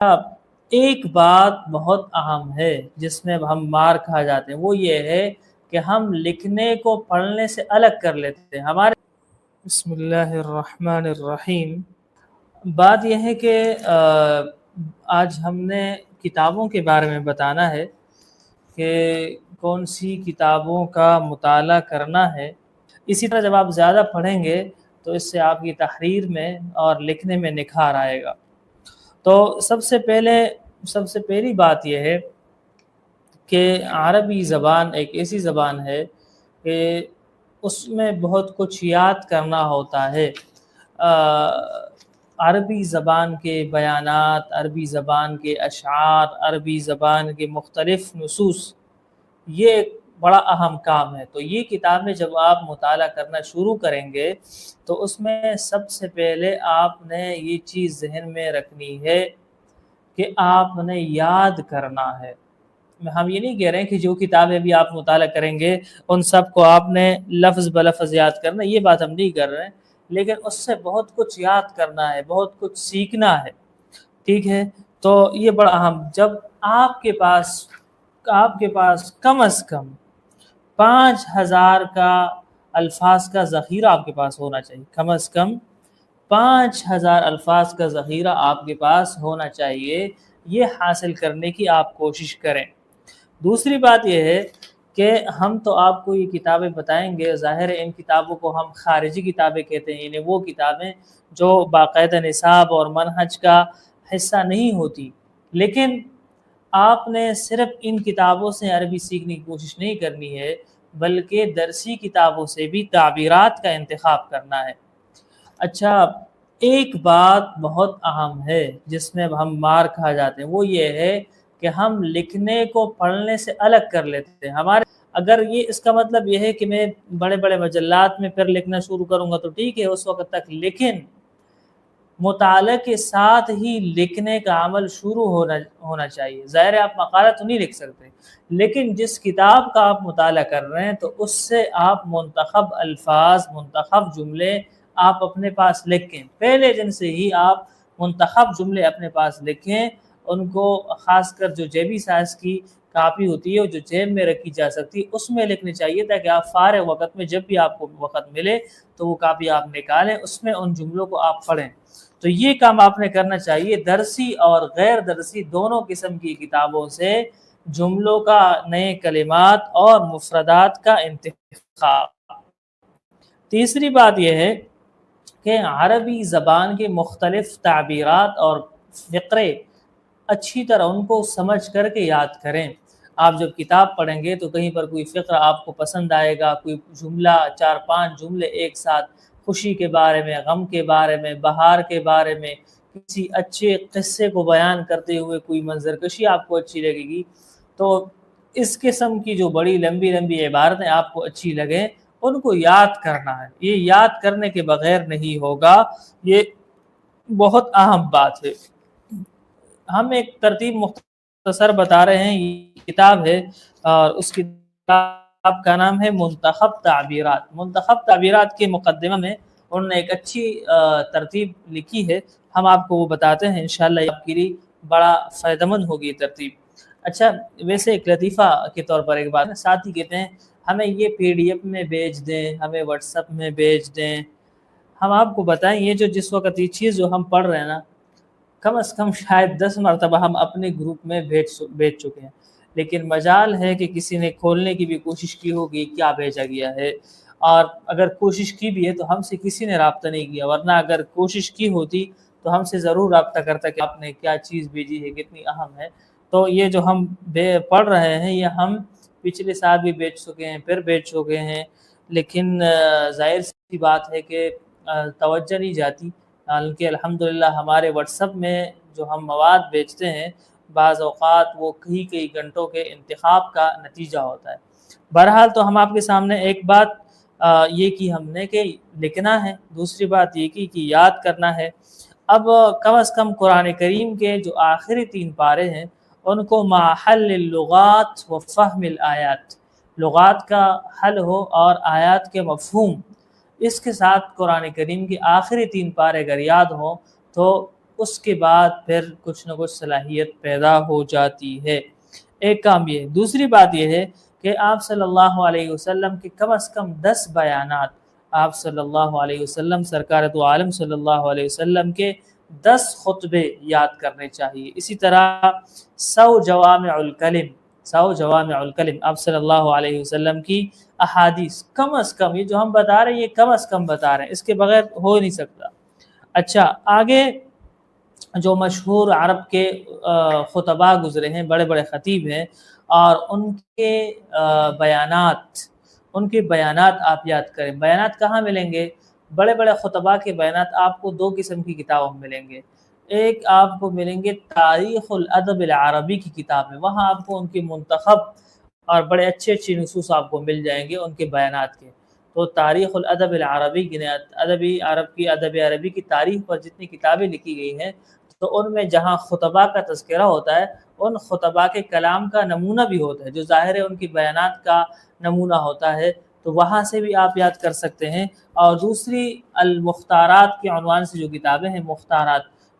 اب ایک بات بہت اہم ہے جس میں ہم مار کھا جاتے ہیں، وہ یہ ہے کہ ہم لکھنے کو پڑھنے سے الگ کر لیتے ہیں ہمارے۔ بسم اللہ الرحمن الرحیم۔ بات یہ ہے کہ آج ہم نے کتابوں کے بارے میں بتانا ہے کہ کون سی کتابوں کا مطالعہ کرنا ہے۔ اسی طرح جب آپ زیادہ پڑھیں گے تو اس سے آپ کی تحریر میں اور لکھنے میں نکھار آئے گا۔ تو سب سے پہلی بات یہ ہے کہ عربی زبان ایک ایسی زبان ہے کہ اس میں بہت کچھ یاد کرنا ہوتا ہے۔ عربی زبان کے بیانات، عربی زبان کے اشعار، عربی زبان کے مختلف نصوص، یہ ایک بڑا اہم کام ہے۔ تو یہ کتابیں جب آپ مطالعہ کرنا شروع کریں گے تو اس میں سب سے پہلے آپ نے یہ چیز ذہن میں رکھنی ہے کہ آپ نے یاد کرنا ہے۔ ہم یہ نہیں کہہ رہے ہیں کہ جو کتابیں بھی آپ مطالعہ کریں گے ان سب کو آپ نے لفظ بلفظ یاد کرنا، یہ بات ہم نہیں کر رہے ہیں، لیکن اس سے بہت کچھ یاد کرنا ہے، بہت کچھ سیکھنا ہے، ٹھیک ہے؟ تو یہ بڑا اہم، جب آپ کے پاس کم از کم 5000 کا الفاظ کا ذخیرہ آپ کے پاس ہونا چاہیے، کم از کم 5000 الفاظ کا ذخیرہ آپ کے پاس ہونا چاہیے، یہ حاصل کرنے کی آپ کوشش کریں۔ دوسری بات یہ ہے کہ ہم تو آپ کو یہ کتابیں بتائیں گے، ظاہر ہے ان کتابوں کو ہم خارجی کتابیں کہتے ہیں، یعنی وہ کتابیں جو باقاعدہ نصاب اور منہج کا حصہ نہیں ہوتی، لیکن آپ نے صرف ان کتابوں سے عربی سیکھنے کی کوشش نہیں کرنی ہے، بلکہ درسی کتابوں سے بھی تعبیرات کا انتخاب کرنا ہے۔ اچھا، ایک بات بہت اہم ہے جس میں ہم مار کھا جاتے ہیں، وہ یہ ہے کہ ہم لکھنے کو پڑھنے سے الگ کر لیتے ہیں اگر یہ اس کا مطلب یہ ہے کہ میں بڑے بڑے مجلات میں پھر لکھنا شروع کروں گا تو ٹھیک ہے اس وقت تک، لیکن مطالعے کے ساتھ ہی لکھنے کا عمل شروع ہونا چاہیے۔ ظاہر ہے آپ مقالہ تو نہیں لکھ سکتے، لیکن جس کتاب کا آپ مطالعہ کر رہے ہیں تو اس سے آپ منتخب الفاظ، منتخب جملے آپ اپنے پاس لکھیں، پہلے دن سے ہی آپ منتخب جملے اپنے پاس لکھیں، ان کو خاص کر جو جیبی سائز کی کاپی ہوتی ہے جو جیب میں رکھی جا سکتی ہے اس میں لکھنی چاہیے، تاکہ آپ فارغ وقت میں جب بھی آپ کو وقت ملے تو وہ کاپی آپ نکالیں، اس میں ان جملوں کو آپ پڑھیں۔ تو یہ کام آپ نے کرنا چاہیے۔ درسی اور غیر درسی دونوں قسم کی کتابوں سے جملوں کا، نئے کلمات اور مفردات کا انتخاب۔ تیسری بات یہ ہے کہ عربی زبان کے مختلف تعبیرات اور فقرے اچھی طرح ان کو سمجھ کر کے یاد کریں۔ آپ جب کتاب پڑھیں گے تو کہیں پر کوئی فقرہ آپ کو پسند آئے گا، کوئی جملہ، 4-5 جملے ایک ساتھ خوشی کے بارے میں، غم کے بارے میں، بہار کے بارے میں، کسی اچھے قصے کو بیان کرتے ہوئے کوئی منظر کشی آپ کو اچھی لگے گی، تو اس قسم کی جو بڑی لمبی لمبی عبارتیں آپ کو اچھی لگیں ان کو یاد کرنا ہے۔ یہ یاد کرنے کے بغیر نہیں ہوگا، یہ بہت اہم بات ہے۔ ہم ایک ترتیب مختصر بتا رہے ہیں، یہ کتاب ہے اور اس کتاب کا نام ہے منتخب تعبیرات۔ منتخب تعبیرات کے مقدمہ میں انہوں نے ایک اچھی ترتیب لکھی ہے، ہم آپ کو وہ بتاتے ہیں، انشاءاللہ آپ کے لیے بڑا فائدہ مند ہوگی یہ ترتیب۔ اچھا، ویسے ایک لطیفہ کے طور پر ایک بات، ساتھی کہتے ہیں ہمیں یہ PDF میں بھیج دیں، ہمیں واٹس ایپ میں بھیج دیں۔ ہم آپ کو بتائیں یہ جس وقت یہ چیز جو ہم پڑھ رہے ہیں نا، کم از کم شاید 10 مرتبہ ہم اپنے گروپ میں بھیج چکے ہیں، لیکن مجال ہے کہ کسی نے کھولنے کی بھی کوشش کی ہوگی کیا بھیجا گیا ہے، اور اگر کوشش کی بھی ہے تو ہم سے کسی نے رابطہ نہیں کیا، ورنہ اگر کوشش کی ہوتی تو ہم سے ضرور رابطہ کرتا کہ آپ نے کیا چیز بھیجی ہے، کتنی اہم ہے۔ تو یہ جو ہم پڑھ رہے ہیں یہ ہم پچھلے سال بھی بھیج چکے ہیں، پھر بھیج چکے ہیں، لیکن ظاہر سی بات ہے کہ توجہ نہیں جاتی، حالانکہ الحمدللہ ہمارے واٹس ایپ میں جو ہم مواد بیچتے ہیں بعض اوقات وہ کئی گھنٹوں کے انتخاب کا نتیجہ ہوتا ہے۔ بہرحال تو ہم آپ کے سامنے ایک بات یہ کی ہم نے کہ لکھنا ہے، دوسری بات یہ کی کہ یاد کرنا ہے۔ اب کم از کم قرآن کریم کے جو آخری 3 پارے ہیں ان کو محل اللغات و فہم الآیات، لغات کا حل ہو اور آیات کے مفہوم، اس کے ساتھ قرآن کریم کے آخری 3 پارے اگر یاد ہوں تو اس کے بعد پھر کچھ نہ کچھ صلاحیت پیدا ہو جاتی ہے۔ ایک کام یہ ہے۔ دوسری بات یہ ہے کہ آپ صلی اللہ علیہ وسلم کے کم از کم 10 بیانات، آپ صلی اللہ علیہ وسلم، سرکار دو عالم صلی اللہ علیہ وسلم کے 10 خطبے یاد کرنے چاہیے۔ اسی طرح 100 جوامع الکلم، 100 جوامع الکلم، آپ صلی اللہ علیہ وسلم کی احادیث کم از کم، یہ جو ہم بتا رہے ہیں یہ کم از کم بتا رہے ہیں، اس کے بغیر ہو نہیں سکتا۔ اچھا، آگے جو مشہور عرب کے خطباء گزرے ہیں، بڑے بڑے خطیب ہیں، اور ان کے بیانات آپ یاد کریں۔ بیانات کہاں ملیں گے؟ بڑے بڑے خطباء کے بیانات آپ کو 2 قسم کی کتابوں میں ملیں گے۔ ایک آپ کو ملیں گے تاریخ الادب العربی کی کتاب میں، وہاں آپ کو ان کے منتخب اور بڑے اچھے اچھے نصوص آپ کو مل جائیں گے ان کے بیانات کے۔ تو تاریخ الادب العربی کی ادب عربی کی تاریخ پر جتنی کتابیں لکھی گئی ہیں، تو ان میں جہاں خطباء کا تذکرہ ہوتا ہے، ان خطباء کے کلام کا نمونہ بھی ہوتا ہے، جو ظاہر ہے ان کی بیانات کا نمونہ ہوتا ہے، تو وہاں سے بھی آپ یاد کر سکتے ہیں۔ اور دوسری المختارات کے عنوان سے جو کتابیں ہیں،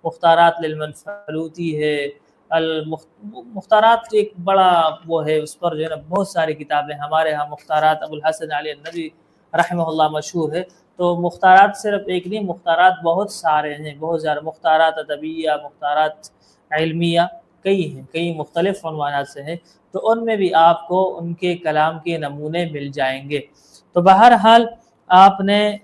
مختارات للمنفلوطی ہے، مختارات ایک بڑا وہ ہے، اس پر جو ہے نا بہت ساری کتابیں، ہمارے ہاں مختارات ابو الحسن علی الندوی رحمہ اللہ مشہور ہے۔ تو مختارات صرف ایک نہیں، مختارات بہت سارے ہیں، بہت زیادہ مختارات ادبیہ، مختارات علمیہ، کئی ہیں، کئی مختلف عنوانات سے ہیں، تو ان میں بھی آپ کو ان کے کلام کے نمونے مل جائیں گے۔ تو بہرحال آپ نے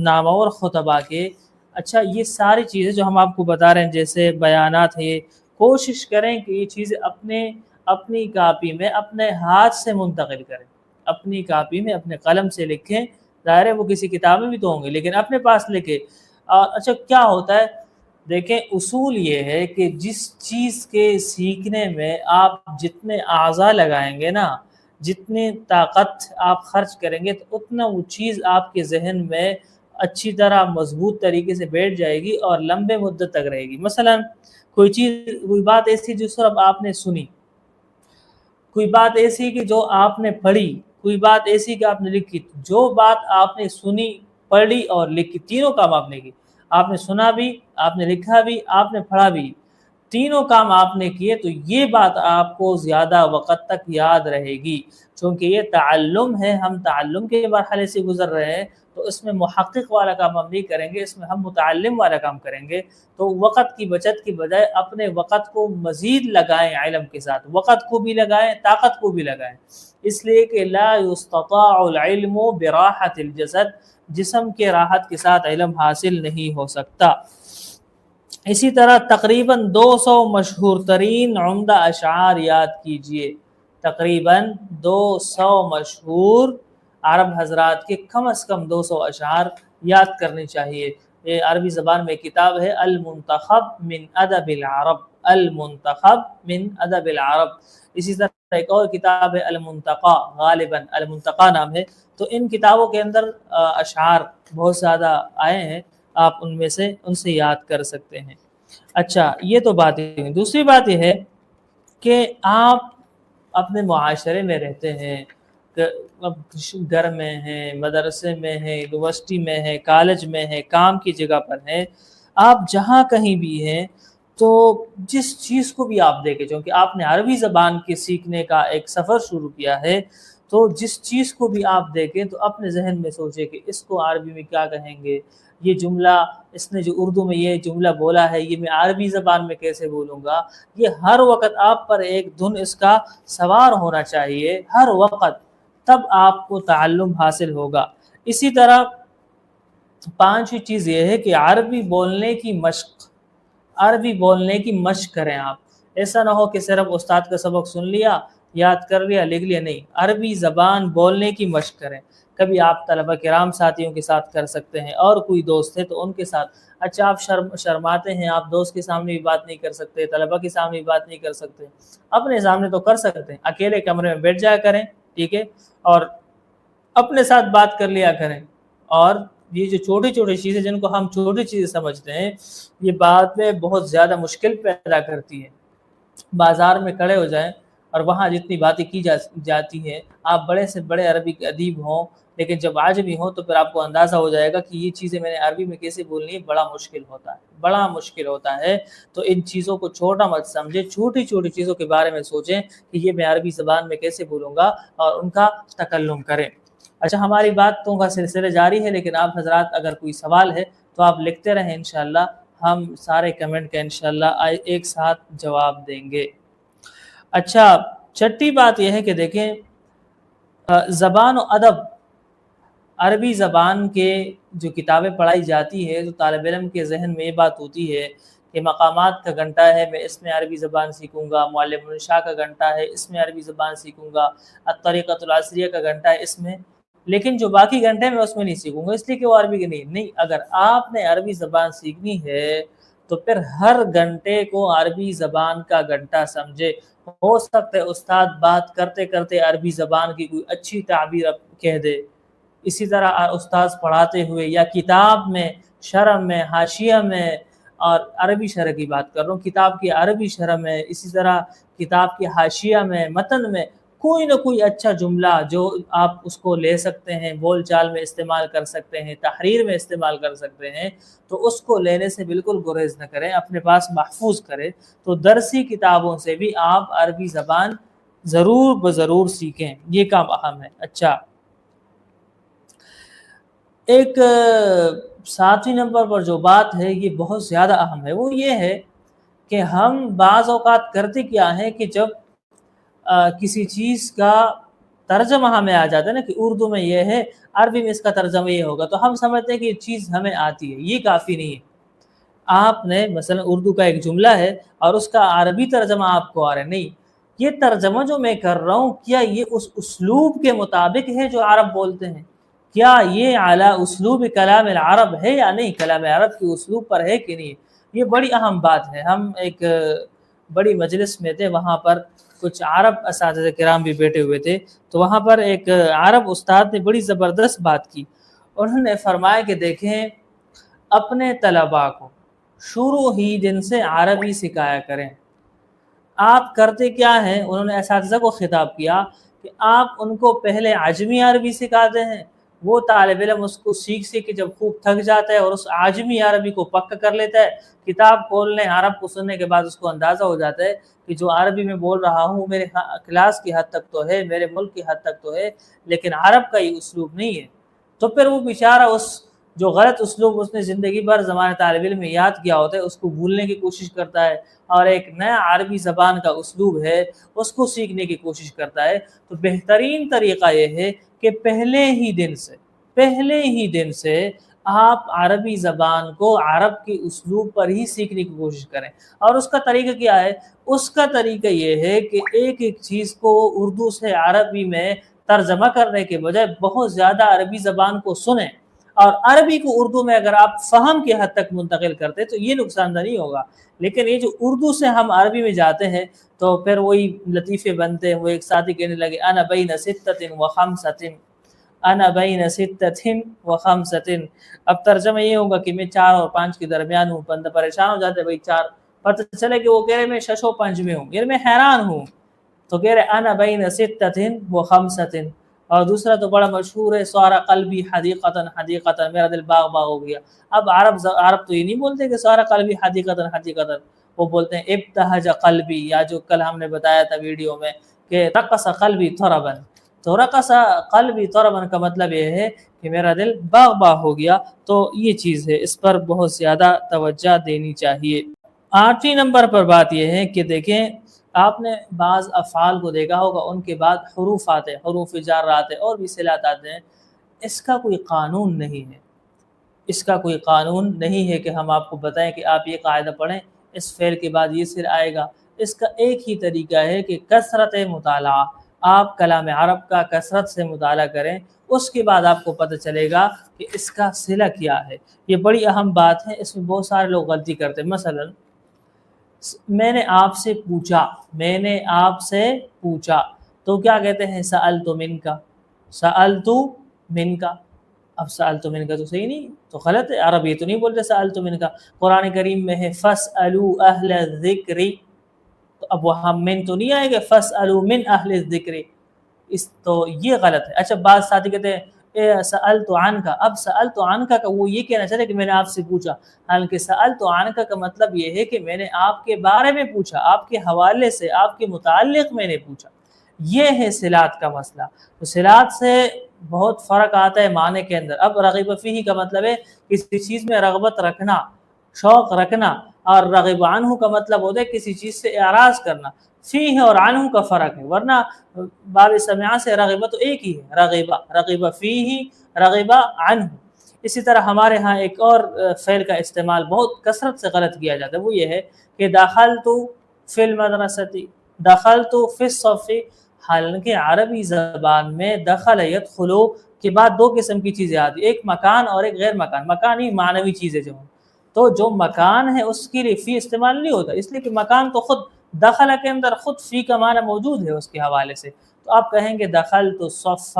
نامور خطباء کے، اچھا یہ ساری چیزیں جو ہم آپ کو بتا رہے ہیں، جیسے بیانات ہیں، کوشش کریں کہ یہ چیزیں اپنی کاپی میں اپنے ہاتھ سے منتقل کریں، اپنی کاپی میں اپنے قلم سے لکھیں۔ ظاہر ہے وہ کسی کتاب میں بھی تو ہوں گے، لیکن اپنے پاس لکھیں۔ اچھا کیا ہوتا ہے، دیکھیں اصول یہ ہے کہ جس چیز کے سیکھنے میں آپ جتنے اعضاء لگائیں گے نا، جتنی طاقت آپ خرچ کریں گے، تو اتنا وہ چیز آپ کے ذہن میں اچھی طرح مضبوط طریقے سے بیٹھ جائے گی اور لمبے مدت تک رہے گی۔ مثلا کوئی بات ایسی جو صرف آپ نے سنی، کوئی بات ایسی کہ جو آپ نے پڑھی، کوئی بات ایسی کہ آپ نے لکھی، جو بات آپ نے سنی، پڑھی اور لکھی، تینوں کام آپ نے کی۔ آپ نے سنا بھی، آپ نے لکھا بھی، آپ نے پڑھا بھی، تینوں کام آپ نے کیے، تو یہ بات آپ کو زیادہ وقت تک یاد رہے گی، چونکہ یہ تعلم ہے، ہم تعلم کے مرحلے سے گزر رہے ہیں، تو اس میں محقق والا کام ہم نہیں کریں گے، اس میں ہم متعلم والا کام کریں گے۔ تو وقت کی بچت کی بجائے اپنے وقت کو مزید لگائیں، علم کے ساتھ وقت کو بھی لگائیں، طاقت کو بھی لگائیں، اس لیے کہ لا یستطاع العلم براحت الجسد، جسم کے راحت کے ساتھ علم حاصل نہیں ہو سکتا۔ اسی طرح تقریباً 200 مشہور ترین عمدہ اشعار یاد کیجئے، تقریباً 200 مشہور عرب حضرات کے کم از کم 200 اشعار یاد کرنے چاہیے۔ یہ عربی زبان میں کتاب ہے المنتخب من ادب العرب، المنتخب من ادب العرب۔ اسی طرح ایک اور کتاب ہے المنتقى، غالباً المنتقى نام ہے۔ تو ان کتابوں کے اندر اشعار بہت زیادہ آئے ہیں، آپ ان سے یاد کر سکتے ہیں۔ اچھا یہ تو بات ہے۔ دوسری بات یہ ہے کہ آپ اپنے معاشرے میں رہتے ہیں، گھر میں ہیں، مدرسے میں ہیں، یونیورسٹی میں ہیں، کالج میں ہیں، کام کی جگہ پر ہیں، آپ جہاں کہیں بھی ہیں، تو جس چیز کو بھی آپ دیکھیں، چونکہ آپ نے عربی زبان کے سیکھنے کا ایک سفر شروع کیا ہے، تو جس چیز کو بھی آپ دیکھیں تو اپنے ذہن میں سوچیں کہ اس کو عربی میں کیا کہیں گے، یہ جملہ اس نے جو اردو میں یہ جملہ بولا ہے، یہ میں عربی زبان میں کیسے بولوں گا۔ یہ ہر وقت آپ پر ایک دھن اس کا سوار ہونا چاہیے، ہر وقت، تب آپ کو تعلم حاصل ہوگا۔ اسی طرح پانچویں چیز یہ ہے کہ عربی بولنے کی مشق کریں آپ۔ ایسا نہ ہو کہ صرف استاد کا سبق سن لیا، یاد کر لیا، لکھ لیا، نہیں، عربی زبان بولنے کی مشق کریں۔ کبھی آپ طلبہ کرام ساتھیوں کے ساتھ کر سکتے ہیں، اور کوئی دوست ہے تو ان کے ساتھ۔ اچھا آپ شرماتے ہیں، آپ دوست کے سامنے بھی بات نہیں کر سکتے، طلبہ کے سامنے بھی بات نہیں کر سکتے، اپنے سامنے تو کر سکتے ہیں، اکیلے کمرے میں بیٹھ جایا کریں، ٹھیک ہے، اور اپنے ساتھ بات کر لیا کریں۔ اور یہ جو چھوٹی چھوٹی چیزیں جن کو ہم چھوٹی چیزیں سمجھتے ہیں، یہ بعد میں بہت زیادہ مشکل پیدا کرتی ہے۔ بازار میں کھڑے ہو جائیں اور وہاں جتنی باتیں کی جاتی ہیں، آپ بڑے سے بڑے عربی ادیب ہوں، لیکن جب عجمی ہو تو پھر آپ کو اندازہ ہو جائے گا کہ یہ چیزیں میں نے عربی میں کیسے بولنی ہے، بڑا مشکل ہوتا ہے، بڑا مشکل ہوتا ہے۔ تو ان چیزوں کو چھوٹا مت سمجھیں، چھوٹی چھوٹی چیزوں کے بارے میں سوچیں کہ یہ میں عربی زبان میں کیسے بولوں گا اور ان کا تکلم کریں۔ اچھا، ہماری باتوں کا سلسلہ جاری ہے، لیکن آپ حضرات اگر کوئی سوال ہے تو آپ لکھتے رہیں، انشاءاللہ ہم سارے کمنٹ کا انشاءاللہ ایک ساتھ جواب دیں گے۔ اچھا، چھٹی بات یہ ہے کہ دیکھیں زبان و ادب، عربی زبان کے جو کتابیں پڑھائی جاتی ہے تو طالب علم کے ذہن میں یہ بات ہوتی ہے کہ مقامات کا گھنٹہ ہے، میں اس میں عربی زبان سیکھوں گا، معلم الشاہ کا گھنٹہ ہے، اس میں عربی زبان سیکھوں گا، الطریقۃ العصریہ کا گھنٹہ ہے اس میں، لیکن جو باقی گھنٹے میں اس میں نہیں سیکھوں گا اس لیے کہ وہ عربی کے نہیں۔ اگر آپ نے عربی زبان سیکھنی ہے تو پھر ہر گھنٹے کو عربی زبان کا گھنٹہ سمجھے۔ ہو سکتا ہے استاد بات کرتے کرتے عربی زبان کی کوئی اچھی تعبیر کہہ دے، اسی طرح استاذ پڑھاتے ہوئے یا کتاب میں شرح میں حاشیہ میں، اور عربی شرح کی بات کر رہا ہوں، کتاب کی عربی شرح میں، اسی طرح کتاب کی حاشیہ میں، متن میں کوئی نہ کوئی اچھا جملہ جو آپ اس کو لے سکتے ہیں، بول چال میں استعمال کر سکتے ہیں، تحریر میں استعمال کر سکتے ہیں، تو اس کو لینے سے بالکل گریز نہ کریں، اپنے پاس محفوظ کریں۔ تو درسی کتابوں سے بھی آپ عربی زبان ضرور بضرور سیکھیں، یہ کام اہم ہے۔ اچھا، ایک ساتویں نمبر پر جو بات ہے یہ بہت زیادہ اہم ہے، وہ یہ ہے کہ ہم بعض اوقات کرتے کیا ہے کہ جب کسی چیز کا ترجمہ ہمیں آ جاتا ہے نا کہ اردو میں یہ ہے، عربی میں اس کا ترجمہ یہ ہوگا، تو ہم سمجھتے ہیں کہ یہ چیز ہمیں آتی ہے، یہ کافی نہیں ہے۔ آپ نے مثلا اردو کا ایک جملہ ہے اور اس کا عربی ترجمہ آپ کو آ رہا ہے، نہیں، یہ ترجمہ جو میں کر رہا ہوں کیا یہ اس اسلوب کے مطابق ہے جو عرب بولتے ہیں، کیا یہ اعلیٰ اسلوب کلام العرب ہے یا نہیں، کلام عرب کی اسلوب پر ہے کہ نہیں، یہ بڑی اہم بات ہے۔ ہم ایک بڑی مجلس میں تھے، وہاں پر کچھ عرب اساتذہ کرام بھی بیٹھے ہوئے تھے، تو وہاں پر ایک عرب استاد نے بڑی زبردست بات کی، انہوں نے فرمایا کہ دیکھیں اپنے طلباء کو شروع ہی دن سے عربی سکھایا کریں۔ آپ کرتے کیا ہیں، انہوں نے اساتذہ کو خطاب کیا کہ آپ ان کو پہلے عجمی عربی سکھاتے ہیں، وہ طالب علم اس کو سیکھ کے جب خوب تھک جاتا ہے اور اس عجمی عربی کو پکا کر لیتا ہے، کتاب کھولنے عرب کو سننے کے بعد اس کو اندازہ ہو جاتا ہے کہ جو عربی میں بول رہا ہوں میرے کلاس کی حد تک تو ہے، میرے ملک کی حد تک تو ہے، لیکن عرب کا یہ اسلوب نہیں ہے، تو پھر وہ بیچارہ اس جو غلط اسلوب اس نے زندگی بھر زمانہ طالب علم میں یاد کیا ہوتا ہے اس کو بھولنے کی کوشش کرتا ہے، اور ایک نیا عربی زبان کا اسلوب ہے اس کو سیکھنے کی کوشش کرتا ہے۔ تو بہترین طریقہ یہ ہے کہ پہلے ہی دن سے آپ عربی زبان کو عرب کے اسلوب پر ہی سیکھنے کی کوشش کریں۔ اور اس کا طریقہ کیا ہے؟ اس کا طریقہ یہ ہے کہ ایک ایک چیز کو اردو سے عربی میں ترجمہ کرنے کے بجائے بہت زیادہ عربی زبان کو سنیں، اور عربی کو اردو میں اگر آپ فہم کی حد تک منتقل کرتے تو یہ نقصان دہ نہیں ہوگا، لیکن یہ جو اردو سے ہم عربی میں جاتے ہیں تو پھر وہی لطیفے بنتے ہیں۔ وہ ایک ساتھی کہنے لگے انا بین ستۃ و خمسۃ، انا بین ستۃ و خمسۃ، اب ترجمہ یہ ہوگا کہ میں 4 اور 5 کے درمیان ہوں۔ بندہ پریشان ہو جاتا ہے، بھائی 4، پتہ چلے کہ وہ کہہ رہے میں 6 و 5 میں ہوں، یعنی میں حیران ہوں، تو کہہ رہے انا بین ستۃ و خمسۃ۔ اور دوسرا تو بڑا مشہور ہے، سوار قلبی حدیقتاً حدیقتاً، میرا دل باغ باغ ہو گیا۔ اب عرب تو یہ نہیں بولتے کہ سوار قلبی حدیقتاً حدیقتاً، وہ بولتے ہیں ابتہج قلبی، یا جو کل ہم نے بتایا تھا ویڈیو میں کہ رقص قلبی طربا، تو رقص قلبی طربا کا مطلب یہ ہے کہ میرا دل باغ باغ ہو گیا۔ تو یہ چیز ہے، اس پر بہت زیادہ توجہ دینی چاہیے۔ 8ویں نمبر پر بات یہ ہے کہ دیکھیں آپ نے بعض افعال کو دیکھا ہوگا ان کے بعد حروف آتے ہیں، حروف جار آتے ہیں اور بھی صلات آتے ہیں، اس کا کوئی قانون نہیں ہے، اس کا کوئی قانون نہیں ہے کہ ہم آپ کو بتائیں کہ آپ یہ قاعدہ پڑھیں اس فعل کے بعد یہ صل آئے گا۔ اس کا ایک ہی طریقہ ہے کہ کثرت مطالعہ، آپ کلام عرب کا کثرت سے مطالعہ کریں، اس کے بعد آپ کو پتہ چلے گا کہ اس کا صلہ کیا ہے۔ یہ بڑی اہم بات ہے، اس میں بہت سارے لوگ غلطی کرتے ہیں۔ مثلا میں نے آپ سے پوچھا تو کیا کہتے ہیں؟ سألت منک، سألت منک، اب سألت منک تو صحیح نہیں، تو غلط ہے، عربی تو نہیں بولتے سألت منک۔ قرآن کریم میں ہے فاسألوا اہل الذکر، تو اب وہاں من تو نہیں آئے گا، فاسألوا من اہل الذکر، تو یہ غلط ہے۔ اچھا بعض ساتھی کہتے ہیں سألت عنک، اب سألت عنک کا وہ یہ کہنا چاہتے کہ میں نے آپ سے پوچھا، حالانکہ سألت عنک کا مطلب یہ ہے کہ میں نے آپ کے بارے میں پوچھا، آپ کے حوالے سے، آپ کے متعلق میں نے پوچھا۔ یہ ہے صلات کا مسئلہ۔ تو صلات سے بہت فرق آتا ہے معنی کے اندر۔ اب رغب فیہ کا مطلب ہے کسی چیز میں رغبت رکھنا، شوق رکھنا، اور رغب عنہ کا مطلب ہوتا ہے کسی چیز سے اعراض کرنا۔ فیہ اور عنہ کا فرق ہے، ورنہ باب سمعہ سے رغبہ تو ایک ہی ہے، رغب فیہ، رغب عنہ۔ اسی طرح ہمارے ہاں ایک اور فعل کا استعمال بہت کثرت سے غلط کیا جاتا ہے، وہ یہ ہے کہ دخلت فی المدرسۃ، دخلت فی الصف۔ حالانکہ عربی زبان میں دخل یدخل کے بعد دو قسم کی چیزیں آتی ہیں، ایک مکان اور ایک غیر مکان۔ مکانی معنوی چیزیں جو ہیں، تو جو مکان ہے اس کے لیے فی استعمال نہیں ہوتا، اس لیے کہ مکان تو خود دخل کے اندر خود فی کا معنی موجود ہے اس کے حوالے سے۔ تو آپ کہیں گے دخلت الصف،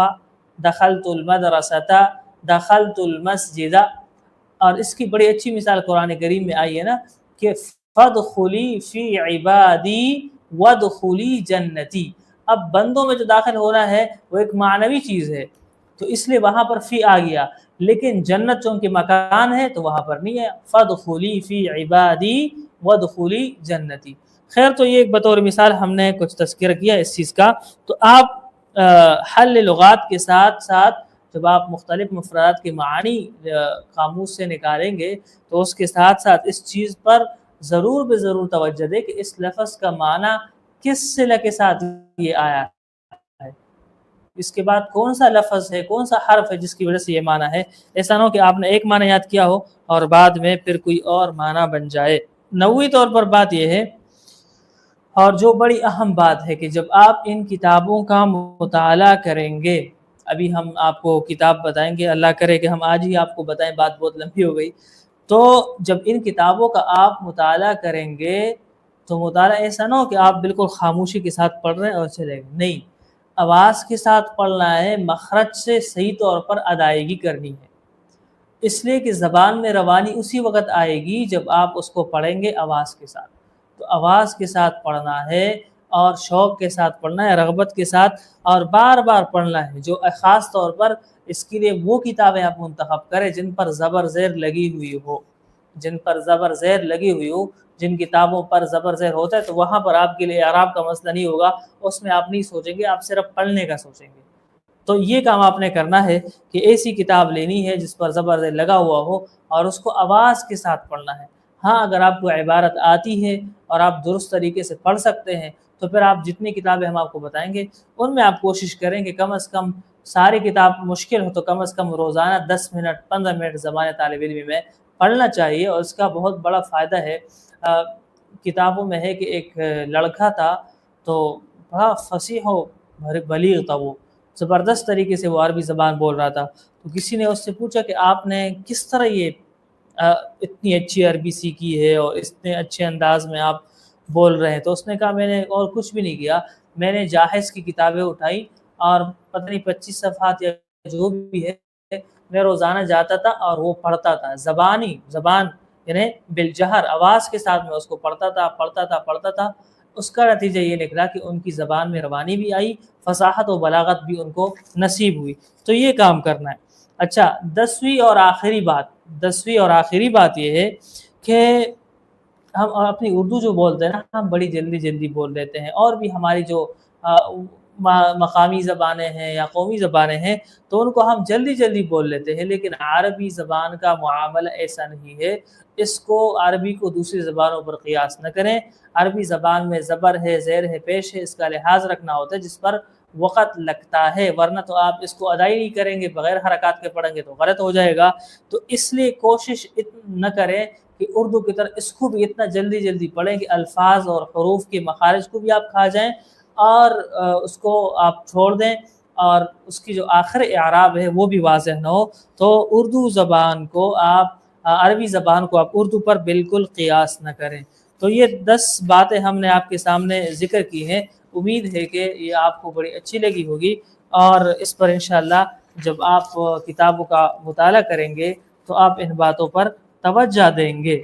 دخلت المدرسۃ، دخلت المسجد۔ اور اس کی بڑی اچھی مثال قرآن کریم میں آئی ہے نا کہ فادخلی فی عبادی وادخلی جنتی۔ اب بندوں میں جو داخل ہونا ہے وہ ایک معنوی چیز ہے، تو اس لیے وہاں پر فی آ گیا، لیکن جنت چونکہ مکان ہے تو وہاں پر نہیں ہے، فادخلی فی عبادی وادخلی جنتی۔ خیر، تو یہ ایک بطور مثال ہم نے کچھ تذکرہ کیا اس چیز کا۔ تو آپ حل لغات کے ساتھ ساتھ جب آپ مختلف مفردات کے معنی قاموس سے نکالیں گے تو اس کے ساتھ ساتھ اس چیز پر ضرور بے ضرور توجہ دیں کہ اس لفظ کا معنی کس صلہ کے ساتھ یہ آیا ہے، اس کے بعد کون سا لفظ ہے، کون سا حرف ہے جس کی وجہ سے یہ معنی ہے۔ ایسا نہ ہو کہ آپ نے ایک معنی یاد کیا ہو اور بعد میں پھر کوئی اور معنی بن جائے۔ نویں طور پر بات یہ ہے، اور جو بڑی اہم بات ہے، کہ جب آپ ان کتابوں کا مطالعہ کریں گے، ابھی ہم آپ کو کتاب بتائیں گے، اللہ کرے کہ ہم آج ہی آپ کو بتائیں، بات بہت لمبی ہو گئی، تو جب ان کتابوں کا آپ مطالعہ کریں گے تو مطالعہ ایسا نہ ہو کہ آپ بالکل خاموشی کے ساتھ پڑھ رہے ہیں اور چلے گئے، نہیں، آواز کے ساتھ پڑھنا ہے، مخرج سے صحیح طور پر ادائیگی کرنی ہے، اس لیے کہ زبان میں روانی اسی وقت آئے گی جب آپ اس کو پڑھیں گے آواز کے ساتھ۔ تو آواز کے ساتھ پڑھنا ہے اور شوق کے ساتھ پڑھنا ہے، رغبت کے ساتھ، اور بار بار پڑھنا ہے۔ جو خاص طور پر اس کے لیے وہ کتابیں آپ منتخب کریں جن پر زبر زیر لگی ہوئی ہو، جن پر زبر زیر لگی ہوئی ہو۔ جن کتابوں پر زبر زیر ہوتا ہے تو وہاں پر آپ کے لیے اعراب کا مسئلہ نہیں ہوگا، اس میں آپ نہیں سوچیں گے، آپ صرف پڑھنے کا سوچیں گے۔ تو یہ کام آپ نے کرنا ہے کہ ایسی کتاب لینی ہے جس پر زبر زیر لگا ہوا ہو اور اس کو آواز کے ساتھ پڑھنا ہے۔ ہاں، اگر آپ کو عبارت آتی ہے اور آپ درست طریقے سے پڑھ سکتے ہیں تو پھر آپ جتنی کتابیں ہم آپ کو بتائیں گے ان میں آپ کوشش کریں کہ کم از کم ساری کتاب مشکل ہو تو کم از کم روزانہ 10 منٹ 15 منٹ زبان طالب علم میں پڑھنا چاہیے، اور اس کا بہت بڑا فائدہ ہے۔ کتابوں میں ہے کہ ایک لڑکا تھا تو بڑا فصیح و بلیغ تھا، وہ زبردست طریقے سے وہ عربی زبان بول رہا تھا، تو کسی نے اس سے پوچھا کہ آپ نے کس طرح یہ اتنی اچھی عربی سیکھی ہے اور اتنے اچھے انداز میں آپ بول رہے ہیں؟ تو اس نے کہا میں نے اور کچھ بھی نہیں کیا، میں نے جاحظ کی کتابیں اٹھائی اور پتہ نہیں 25 صفحات یا جو بھی ہے میں روزانہ جاتا تھا اور وہ پڑھتا تھا، زبان یعنی بالجہر، آواز کے ساتھ میں اس کو پڑھتا تھا۔ اس کا نتیجہ یہ نکلا کہ ان کی زبان میں روانی بھی آئی، فصاحت و بلاغت بھی ان کو نصیب ہوئی۔ تو یہ کام کرنا ہے۔ اچھا، 10ویں اور آخری بات یہ ہے کہ ہم اپنی اردو جو بولتے ہیں نا، ہم بڑی جلدی بول لیتے ہیں، اور بھی ہماری جو مقامی زبانیں ہیں یا قومی زبانیں ہیں تو ان کو ہم جلدی بول لیتے ہیں، لیکن عربی زبان کا معاملہ ایسا نہیں ہے۔ اس کو عربی کو دوسری زبانوں پر قیاس نہ کریں۔ عربی زبان میں زبر ہے، زیر ہے، پیش ہے، اس کا لحاظ رکھنا ہوتا ہے جس پر وقت لگتا ہے، ورنہ تو آپ اس کو ادائی نہیں کریں گے، بغیر حرکات کے پڑھیں گے تو غلط ہو جائے گا۔ تو اس لیے کوشش نہ کریں کہ اردو کی طرح اس کو بھی اتنا جلدی پڑھیں کہ الفاظ اور حروف کے مخارج کو بھی آپ کھا جائیں اور اس کو آپ چھوڑ دیں، اور اس کی جو آخر اعراب ہے وہ بھی واضح نہ ہو۔ تو اردو زبان کو آپ عربی زبان کو آپ اردو پر بالکل قیاس نہ کریں۔ تو یہ 10 باتیں ہم نے آپ کے سامنے ذکر کی ہیں، امید ہے کہ یہ آپ کو بڑی اچھی لگی ہوگی، اور اس پر انشاءاللہ جب آپ کتابوں کا مطالعہ کریں گے تو آپ ان باتوں پر توجہ دیں گے۔